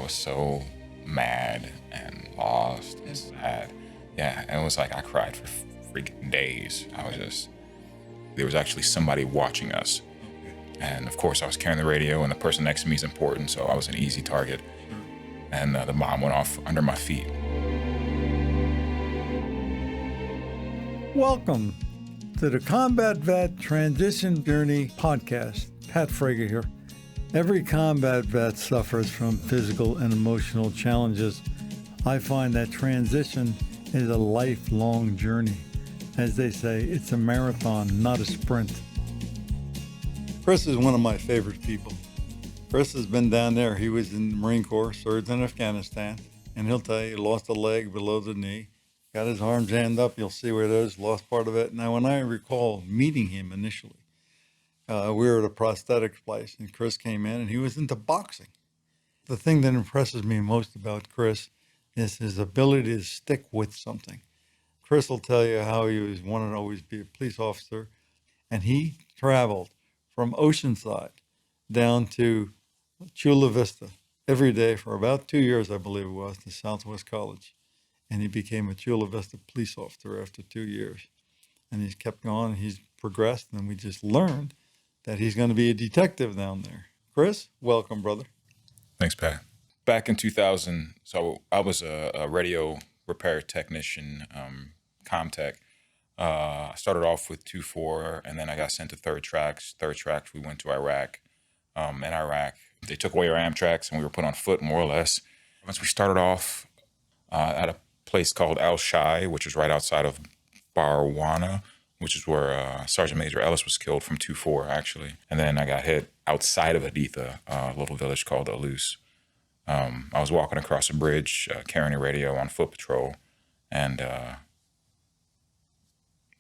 was so mad and lost and sad. Yeah, and it was like I cried for freaking days. There was actually somebody watching us. And of course I was carrying the radio and the person next to me is important, so I was an easy target. And the bomb went off under my feet. Welcome to the Combat Vet Transition Journey podcast. Pat Frager here. Every combat vet suffers from physical and emotional challenges. I find that transition is a lifelong journey. As they say, it's a marathon, not a sprint. Chris is one of my favorite people. Chris has been down there. He was in the Marine Corps, served in Afghanistan, and he'll tell you he lost a leg below the knee. Got his arm jammed up. You'll see where it is. Lost part of it. Now, when I recall meeting him initially, we were at a prosthetics place, and Chris came in, and he was into boxing. The thing that impresses me most about Chris is his ability to stick with something. Chris will tell you how he was wanting to always be a police officer, and he traveled from Oceanside down to Chula Vista every day for about 2 years, I believe it was, to Southwest College. And he became a Chula Vista police officer after 2 years. And he's kept going, he's progressed, and we just learned that he's going to be a detective down there. Chris, welcome, brother. Thanks, Pat. Back in 2000, so I was a radio repair technician, comm tech. I started off with 2-4, and then I got sent to third tracks. Third tracks, we went to Iraq. In Iraq, they took away our Amtrak, and we were put on foot, more or less. Once we started off at a place called Al Shai, which is right outside of Barwana, which is where Sergeant Major Ellis was killed from 2-4, actually. And then I got hit outside of Haditha, a little village called Alus. I was walking across a bridge, carrying a radio on foot patrol, and I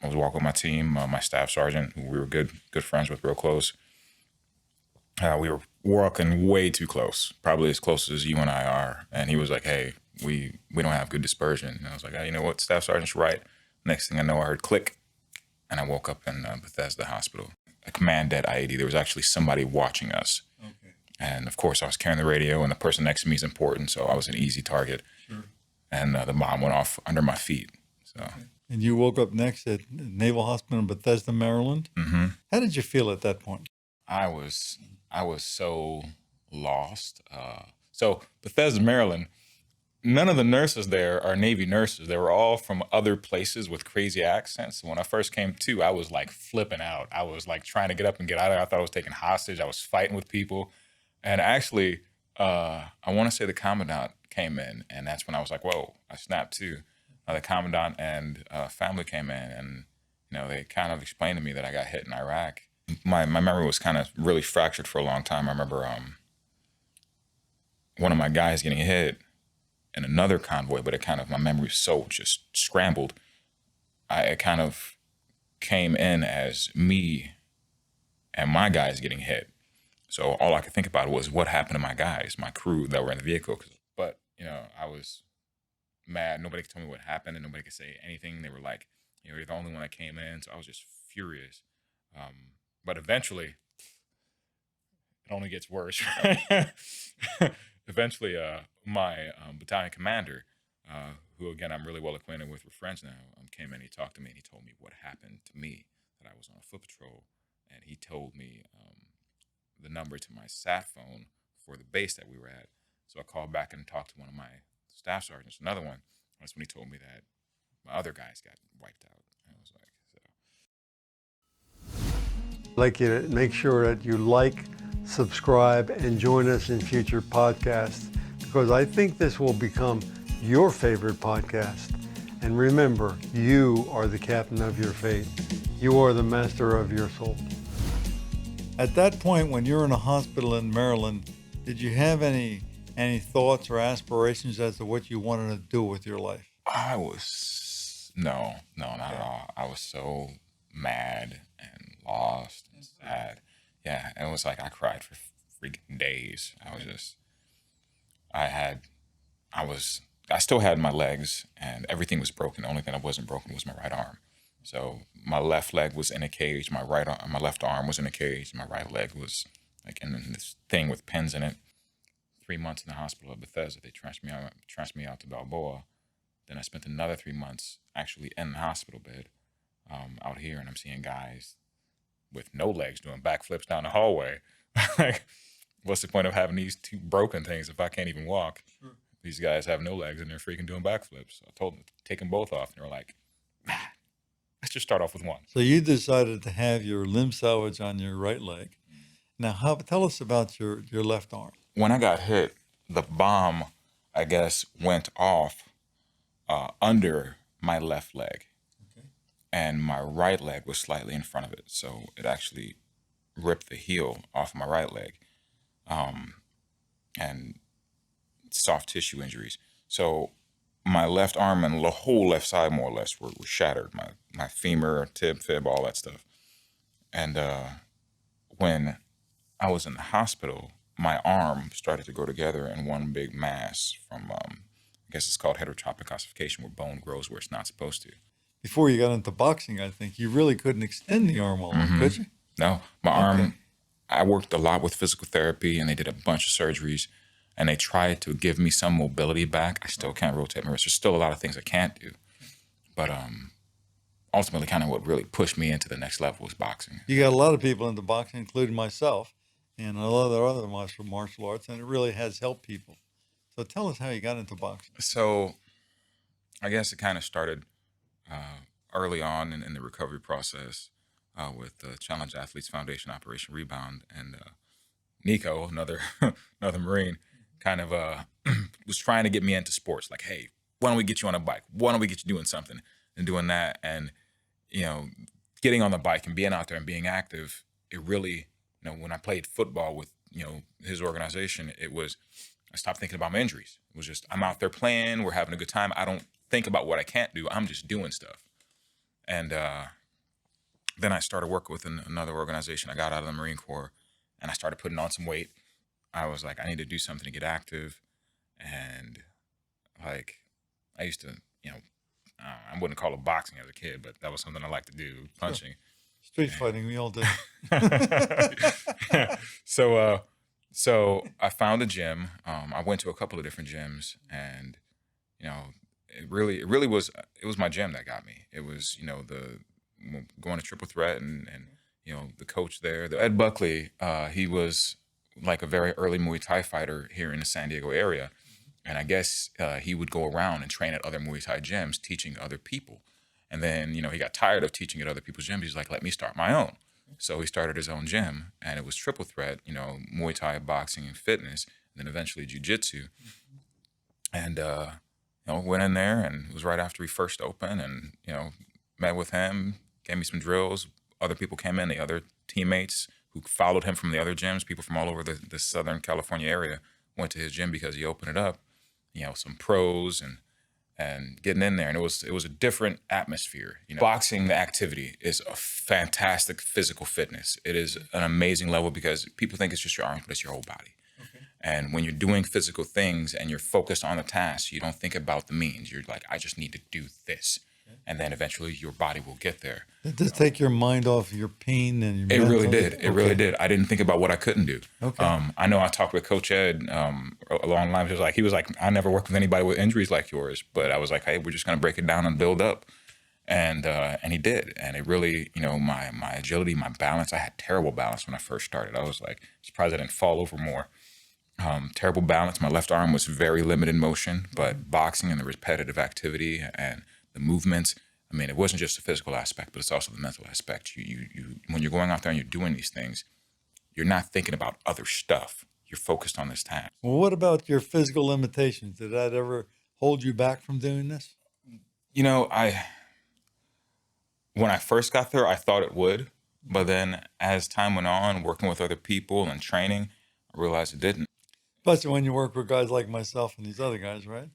was walking with my team, my staff sergeant, who we were good friends with, real close. We were walking way too close, probably as close as you and I are. And he was like, hey, we don't have good dispersion. And I was like, hey, you know what, Staff Sergeant's right. Next thing I know, I heard click, and I woke up in Bethesda Hospital. A command dead IED. There was actually somebody watching us. Okay. And of course, I was carrying the radio, and the person next to me is important, so I was an easy target. Sure. And the bomb went off under my feet. So. Okay. And you woke up next at Naval Hospital in Bethesda, Maryland. Mm-hmm. How did you feel at that point? I was so lost. So Bethesda, Maryland, none of the nurses there are Navy nurses. They were all from other places with crazy accents. When I first came to, I was like flipping out. I was like trying to get up and get out of there. I thought I was taken hostage. I was fighting with people. And actually, I want to say the commandant came in, and that's when I was like, whoa, I snapped too. The commandant and family came in, and they kind of explained to me that I got hit in Iraq. My memory was kind of really fractured for a long time. I remember one of my guys getting hit in another convoy, but my memory was so just scrambled. It kind of came in as me and my guys getting hit. So all I could think about was what happened to my guys, my crew that were in the vehicle. But, I was mad. Nobody could tell me what happened, and nobody could say anything. They were like, you're the only one that came in. So I was just furious. But eventually, it only gets worse. Eventually, my battalion commander, who again I'm really well acquainted with, we're friends now, came in. He talked to me, and he told me what happened to me. That I was on a foot patrol, and he told me the number to my sat phone for the base that we were at. So I called back and talked to one of my staff sergeants, another one. That's when he told me that my other guys got wiped out. And I was like, I'd like you to make sure that you like, subscribe, and join us in future podcasts, because I think this will become your favorite podcast. And remember, you are the captain of your fate. You are the master of your soul. At that point, when you're in a hospital in Maryland, did you have any thoughts or aspirations as to what you wanted to do with your life? No, not at all. I was so mad and lost and sad. Yeah, and it was like I cried for freaking days. I still had my legs, and everything was broken. The only thing that wasn't broken was my right arm. So my left leg was in a cage, my left arm was in a cage, my right leg was like in this thing with pins in it. 3 months in the hospital at Bethesda. They transferred me out to Balboa. Then I spent another 3 months actually in the hospital bed out here, and I'm seeing guys with no legs doing backflips down the hallway. Like, what's the point of having these two broken things if I can't even walk? Sure. These guys have no legs and they're freaking doing backflips. So I told them to take them both off, and they were like, let's just start off with one. So you decided to have your limb salvage on your right leg. Now, tell us about your left arm. When I got hit, the bomb, I guess, went off under my left leg. Okay. And my right leg was slightly in front of it. So it actually ripped the heel off my right leg. And soft tissue injuries. So my left arm and the whole left side, more or less, were shattered. My femur, tib, fib, all that stuff. And when I was in the hospital, my arm started to go together in one big mass from, I guess it's called heterotropic ossification, where bone grows where it's not supposed to. Before you got into boxing, I think, you really couldn't extend the arm along, could you? No, my arm, I worked a lot with physical therapy, and they did a bunch of surgeries, and they tried to give me some mobility back. I still can't rotate my wrist. There's still a lot of things I can't do. But ultimately, kind of what really pushed me into the next level was boxing. You got a lot of people into boxing, including myself, and a lot of other martial arts, and it really has helped people. So tell us how you got into boxing. So I guess it kind of started early on in the recovery process with the Challenge Athletes Foundation Operation Rebound. And Nico, another Marine, kind of was trying to get me into sports. Like, hey, why don't we get you on a bike? Why don't we get you doing something? And doing that, and, you know, getting on the bike and being out there and being active, it really, you know, when I played football with, you know, his organization, I stopped thinking about my injuries. It was just, I'm out there playing, we're having a good time. I don't think about what I can't do. I'm just doing stuff. And then I started working with another organization. I got out of the Marine Corps, and I started putting on some weight. I was like, I need to do something to get active. And like, I used to, you know, I wouldn't call it boxing as a kid, but that was something I liked to do, punching. Sure. Street fighting, we all did. So I found a gym. I went to a couple of different gyms, and, you know, it really was my gym that got me. It was, you know, going to Triple Threat and you know, the coach there, Ed Buckley, he was like a very early Muay Thai fighter here in the San Diego area. And I guess he would go around and train at other Muay Thai gyms, teaching other people. And then, you know, he got tired of teaching at other people's gyms. He's like, let me start my own. So he started his own gym, and it was Triple Threat, you know, Muay Thai, boxing, and fitness, and then eventually jiu-jitsu. And, you know, went in there, and it was right after he first opened, and, you know, met with him, gave me some drills. Other people came in, the other teammates who followed him from the other gyms, people from all over the Southern California area, went to his gym because he opened it up. You know, some pros and getting in there, and it was a different atmosphere. You know, boxing, the activity, is a fantastic physical fitness. It is an amazing level because people think it's just your arms, but it's your whole body. Okay. And when you're doing physical things and you're focused on the task, you don't think about the means. You're like, I just need to do this. And then eventually your body will get there. Did this take your mind off your pain and your mental? It really did. It really did. I didn't think about what I couldn't do. Okay. I know I talked with Coach Ed along the lines. He was like, I never worked with anybody with injuries like yours. But I was like, hey, we're just going to break it down and build up. And he did. And it really, you know, my agility, my balance, I had terrible balance when I first started. I was like, surprised I didn't fall over more. Terrible balance. My left arm was very limited motion, but boxing and the repetitive activity and the movements, I mean, it wasn't just the physical aspect, but it's also the mental aspect. You when you're going out there and you're doing these things, you're not thinking about other stuff. You're focused on this task. Well, what about your physical limitations? Did that ever hold you back from doing this? You know, when I first got there, I thought it would, but then as time went on, working with other people and training, I realized it didn't. Especially when you work with guys like myself and these other guys, right?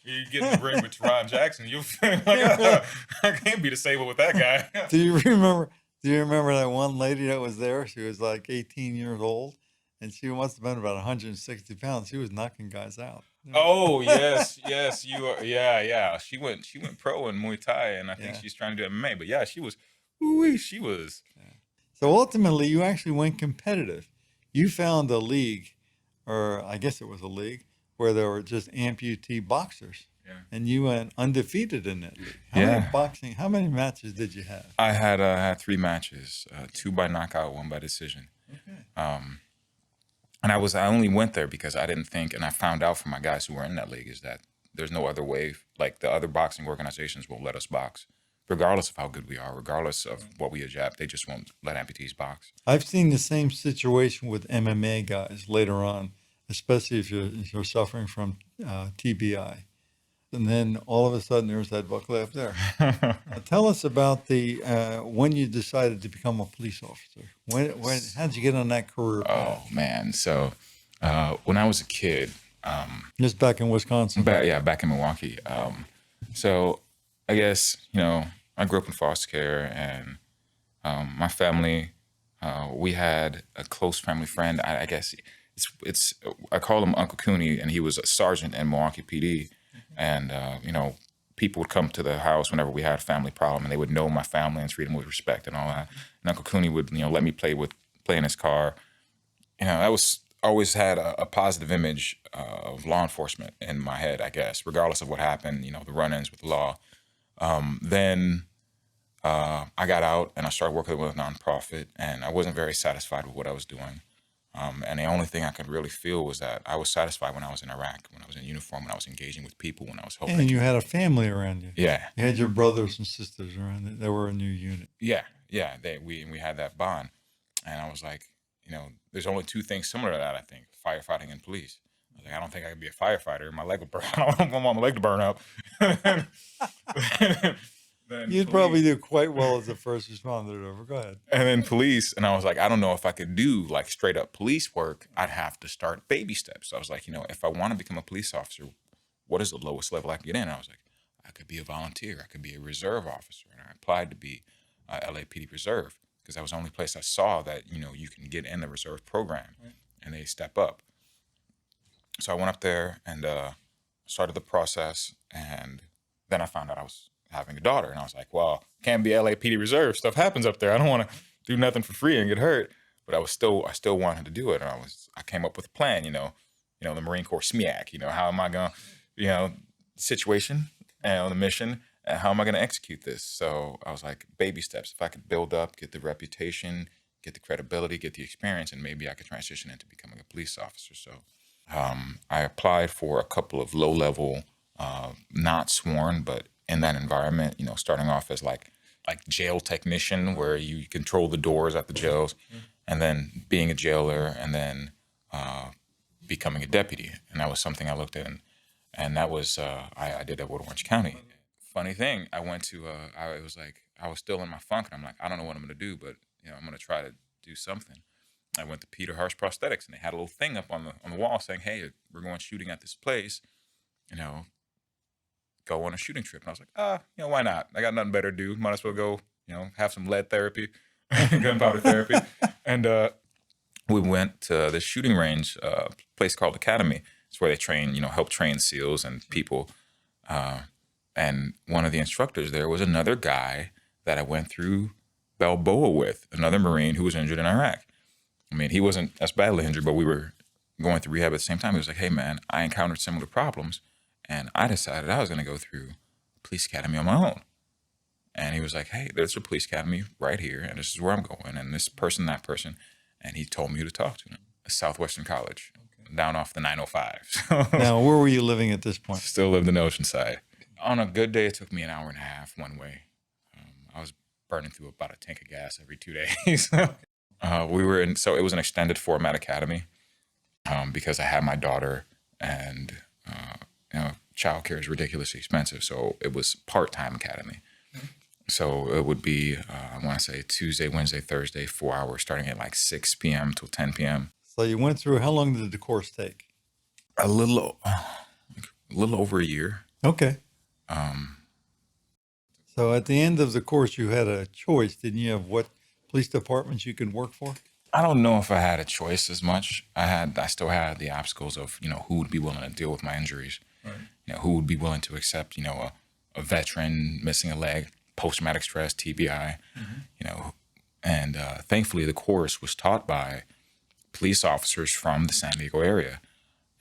You get in the ring with Ron Jackson, you'll feel like, I can't be disabled with that guy. Do you remember that one lady that was there? She was like 18 years old, and she must have been about 160 pounds. She was knocking guys out. Oh, yes, you are. Yeah. She went pro in Muay Thai, and I think she's trying to do MMA. But yeah, she was. Yeah. So ultimately, you actually went competitive. You found a league or I guess it was a league, where there were just amputee boxers. Yeah. And you went undefeated in that league. How many matches did you have? I had 3 matches, 2 by knockout, 1 by decision. Okay. And I only went there because I didn't think, and I found out from my guys who were in that league, is that there's no other way. Like the other boxing organizations won't let us box, regardless of how good we are, regardless of what we adapt. They just won't let amputees box. I've seen the same situation with MMA guys later on, especially if you're suffering from TBI. And then all of a sudden there's that buck left there. Tell us about the when you decided to become a police officer. How'd you get on that career path? Oh man! So when I was a kid, Just back in Wisconsin. back in Milwaukee. So I guess I grew up in foster care, and my family, we had a close family friend. I guess it's I call him Uncle Cooney, and he was a sergeant in Milwaukee PD. And, people would come to the house whenever we had a family problem, and they would know my family and treat them with respect and all that. And Uncle Cooney would, let me play in his car. That was always had a positive image of law enforcement in my head, I guess, regardless of what happened, the run-ins with the law. Then I got out and I started working with a nonprofit, and I wasn't very satisfied with what I was doing. And the only thing I could really feel was that I was satisfied when I was in Iraq, when I was in uniform, when I was engaging with people, when I was helping. And you had a family around you. Yeah. You had your brothers and sisters around you. They were in your unit. Yeah. We had that bond. And I was like, there's only 2 things similar to that, I think: firefighting and police. I was like, I don't think I could be a firefighter. My leg would burn. I don't want my leg to burn up. You'd probably do quite well as a first responder, though. Go ahead. And then police, and I was like, I don't know if I could do like straight up police work. I'd have to start baby steps. So I was like, if I want to become a police officer, what is the lowest level I can get in? And I was like, I could be a volunteer. I could be a reserve officer. And I applied to be LAPD reserve, because that was the only place I saw that, you can get in the reserve program, and they step up. So I went up there and started the process, and then I found out I was having a daughter, and I was like, well, can't be LAPD reserve. Stuff happens up there. I don't want to do nothing for free and get hurt. But I still wanted to do it, and I came up with a plan. The Marine Corps SMEAC. How am I gonna, situation and the mission, and how am I gonna execute this? So I was like, baby steps. If I could build up, get the reputation, get the credibility, get the experience, and maybe I could transition into becoming a police officer. So I applied for a couple of low-level, not sworn, but in that environment, starting off as like jail technician, where you control the doors at the jails, and then being a jailer, and then becoming a deputy. And that was something I looked at, and that was I did that with Orange County. Funny thing, I went to I was still in my funk, and I'm like, I don't know what I'm gonna do, but I'm gonna try to do something. I went to Peter Harsh Prosthetics, and they had a little thing up on the wall saying, hey, we're going shooting at this place, go on a shooting trip. And I was like, why not? I got nothing better to do. Might as well go, have some lead therapy, gunpowder therapy. And we went to this shooting range, place called Academy. It's where they train, help train SEALs and people. And one of the instructors there was another guy that I went through Balboa with, another Marine who was injured in Iraq. I mean, he wasn't as badly injured, but we were going through rehab at the same time. He was like, hey, man, I encountered similar problems, and I decided I was going to go through police academy on my own. And he was like, hey, there's a police academy right here, and this is where I'm going, and this person, that person. And he told me who to talk to. Southwestern College, down off the 905. Now, where were you living at this point? Still lived in Oceanside. On a good day, it took me an hour and a half one way. I was burning through about a tank of gas every 2 days. So it was an extended format academy, because I had my daughter, and childcare is ridiculously expensive. So it was part-time academy. So it would be, I want to say Tuesday, Wednesday, Thursday, 4 hours, starting at like 6 p.m. till 10 p.m. So you went through, how long did the course take? A little over a year. Okay. So at the end of the course, you had a choice, didn't you, of what police departments you can work for? I don't know if I had a choice as much. I still had the obstacles of, who would be willing to deal with my injuries. Right. Who would be willing to accept, a veteran missing a leg, post-traumatic stress, TBI, and thankfully the course was taught by police officers from the San Diego area,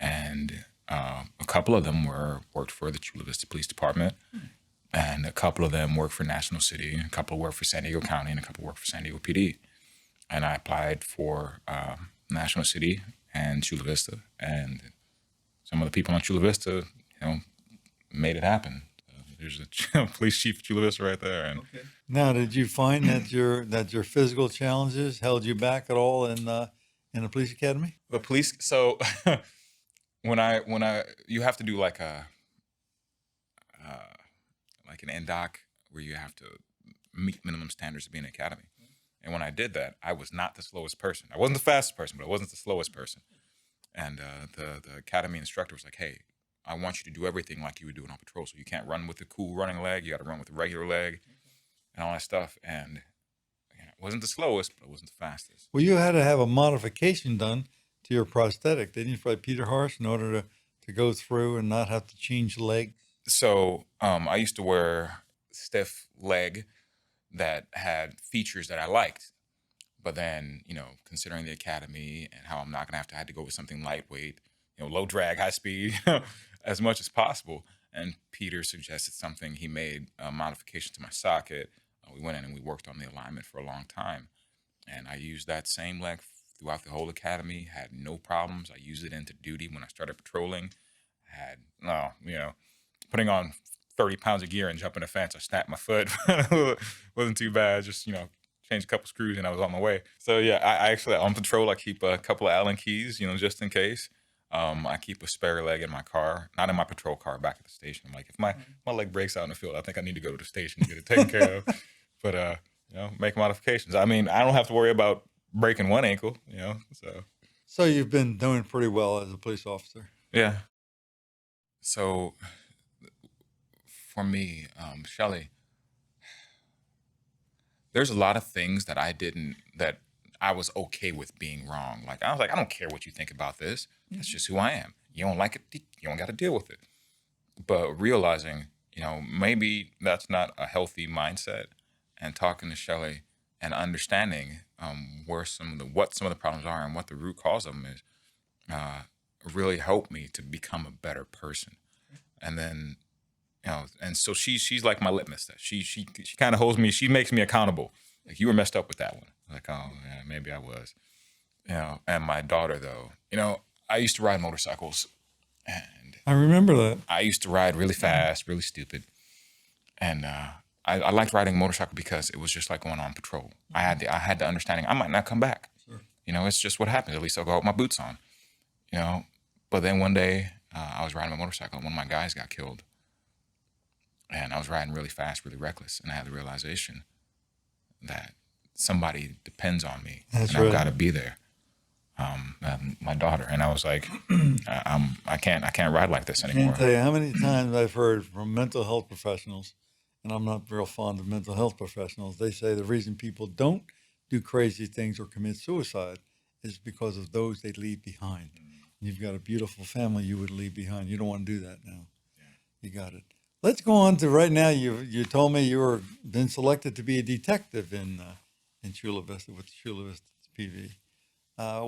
and a couple of them worked for the Chula Vista Police Department, and a couple of them worked for National City, and a couple worked for San Diego County, and a couple worked for San Diego PD. And I applied for National City and Chula Vista, and some of the people on Chula Vista, made it happen. There's a police chief of Chula Vista right there. And Now, did you find that your physical challenges held you back at all in the police academy? the police. So when you have to do like an NDOC where you have to meet minimum standards to be in the academy. And when I did that, I was not the slowest person. I wasn't the fastest person, but I wasn't the slowest person. And the academy instructor was like, "Hey, I want you to do everything like you would do it on patrol. So you can't run with the cool running leg. You got to run with the regular leg and all that stuff." And I wasn't the slowest, but I wasn't the fastest. Well, you had to have a modification done to your prosthetic, didn't you, by Peter Harsh, in order to go through and not have to change the leg? So I used to wear stiff leg that had features that I liked. But then, considering the academy and how I'm not going to I had to go with something lightweight, low drag, high speed, as much as possible. And Peter suggested something. He made a modification to my socket. We went in and we worked on the alignment for a long time. And I used that same leg throughout the whole academy, had no problems. I used it into duty when I started patrolling. Putting on 30 pounds of gear and jumping a fence, I snapped my foot. Wasn't too bad. Just, changed a couple screws and I was on my way. So yeah, I actually, on patrol, I keep a couple of Allen keys, just in case. I keep a spare leg in my car, not in my patrol car, back at the station. I'm like, if my leg breaks out in the field, I think I need to go to the station to get it taken care of. But, make modifications. I mean, I don't have to worry about breaking one ankle, so. So you've been doing pretty well as a police officer. Yeah. So for me, Shelley, there's a lot of things that I was okay with being wrong. Like, I was like, I don't care what you think about this. That's just who I am. You don't like it, you don't got to deal with it. But realizing, maybe that's not a healthy mindset, and talking to Shelley and understanding what some of the problems are and what the root cause of them is, really helped me to become a better person. And then, and so she's like my litmus test. She kind of holds me. She makes me accountable. Like, you were messed up with that one. Like, oh yeah, maybe I was. And my daughter though, I used to ride motorcycles, and I remember that. I used to ride really fast, really stupid, and I liked riding a motorcycle because it was just like going on patrol. I had the understanding I might not come back. Sure. It's just what happens. At least I'll go out with my boots on. But then one day I was riding my motorcycle and one of my guys got killed. And I was riding really fast, really reckless. And I had the realization that somebody depends on me. That's and right. I've got to be there. My daughter. And I was like, I can't ride like this I anymore. can't tell you how many times I've heard from mental health professionals, and I'm not real fond of mental health professionals. They say the reason people don't do crazy things or commit suicide is because of those they leave behind. You've got a beautiful family you would leave behind. You don't want to do that now. Yeah. You got it. Let's go on to right now. You told me you were been selected to be a detective in Chula Vista with Chula Vista PV.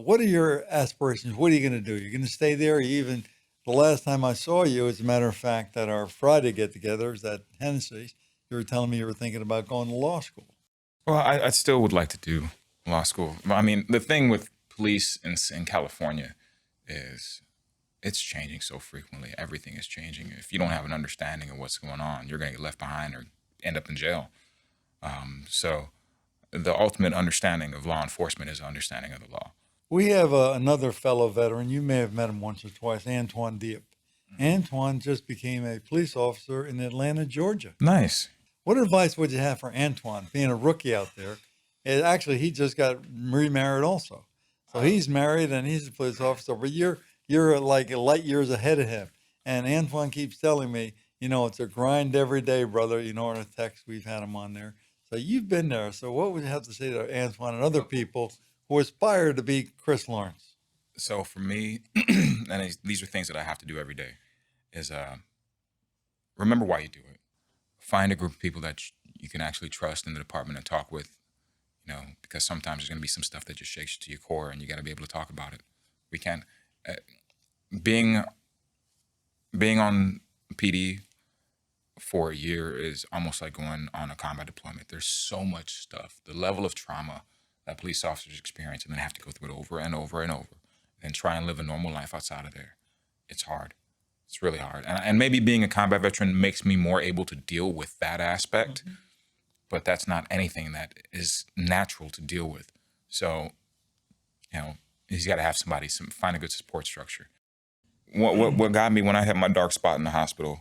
What are your aspirations? What are you going to do? You're going to stay there? The last time I saw you, as a matter of fact, at our Friday get-together, at Hennessy's, you were telling me you were thinking about going to law school. Well, I still would like to do law school. I mean, the thing with police in California is it's changing so frequently. Everything is changing. If you don't have an understanding of what's going on, you're going to get left behind or end up in jail. So the ultimate understanding of law enforcement is understanding of the law. We have another fellow veteran. You may have met him once or twice, Antoine Diep. Antoine just became a police officer in Atlanta, Georgia. Nice. What advice would you have for Antoine, being a rookie out there? And actually, he just got remarried also. So he's married and he's a police officer, but you're like light years ahead of him. And Antoine keeps telling me, it's a grind every day, brother. In a text, we've had him on there. So you've been there. So what would you have to say to Antoine and other people who aspire to be Chris Laurence? So for me, and these are things that I have to do every day, is remember why you do it. Find a group of people that you can actually trust in the department and talk with, because sometimes there's going to be some stuff that just shakes you to your core, and you got to be able to talk about it. We can't being on PD for a year is almost like going on a combat deployment. There's so much stuff, the level of trauma that police officers experience, and then have to go through it over and over and over, and try and live a normal life outside of there. It's hard. It's really hard. And maybe being a combat veteran makes me more able to deal with that aspect, but that's not anything that is natural to deal with. So, he's got to have find a good support structure. What got me when I had my dark spot in the hospital,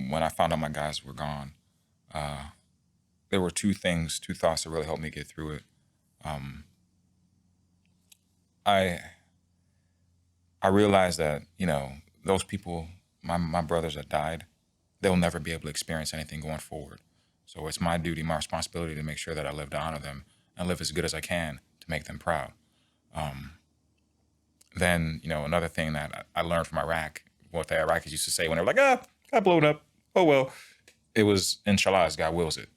when I found out my guys were gone, there were two thoughts that really helped me get through it. I realized that, those people, my brothers that died, they'll never be able to experience anything going forward. So it's my duty, my responsibility to make sure that I live to honor them and live as good as I can to make them proud. Then, another thing that I learned from Iraq, what the Iraqis used to say when they were like, got blown up, oh well, it was inshallah as God wills it,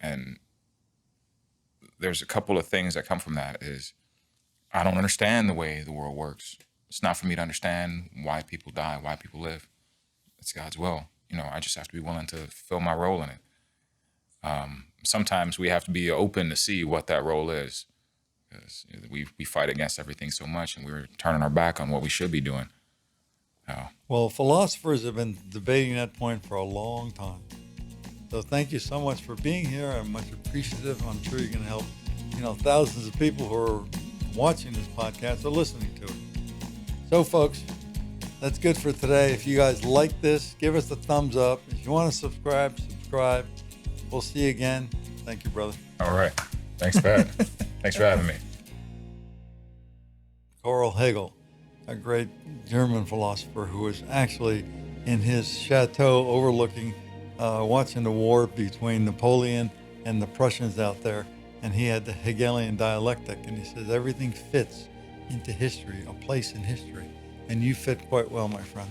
and there's a couple of things that come from that is I don't understand the way the world works. It's not for me to understand why people die, why people live. It's God's will. I just have to be willing to fill my role in it. Sometimes we have to be open to see what that role is, because we fight against everything so much, and we're turning our back on what we should be doing. Well, philosophers have been debating that point for a long time. So thank you so much for being here. I'm much appreciative. I'm sure you're going to help, thousands of people who are watching this podcast or listening to it. So, folks, that's good for today. If you guys like this, give us a thumbs up. If you want to subscribe. We'll see you again. Thank you, brother. All right. Thanks, Pat. Thanks for having me. Karl Hegel, a great German philosopher who was actually in his chateau overlooking, watching the war between Napoleon and the Prussians out there. And he had the Hegelian dialectic. And he says everything fits into history, a place in history. And you fit quite well, my friend.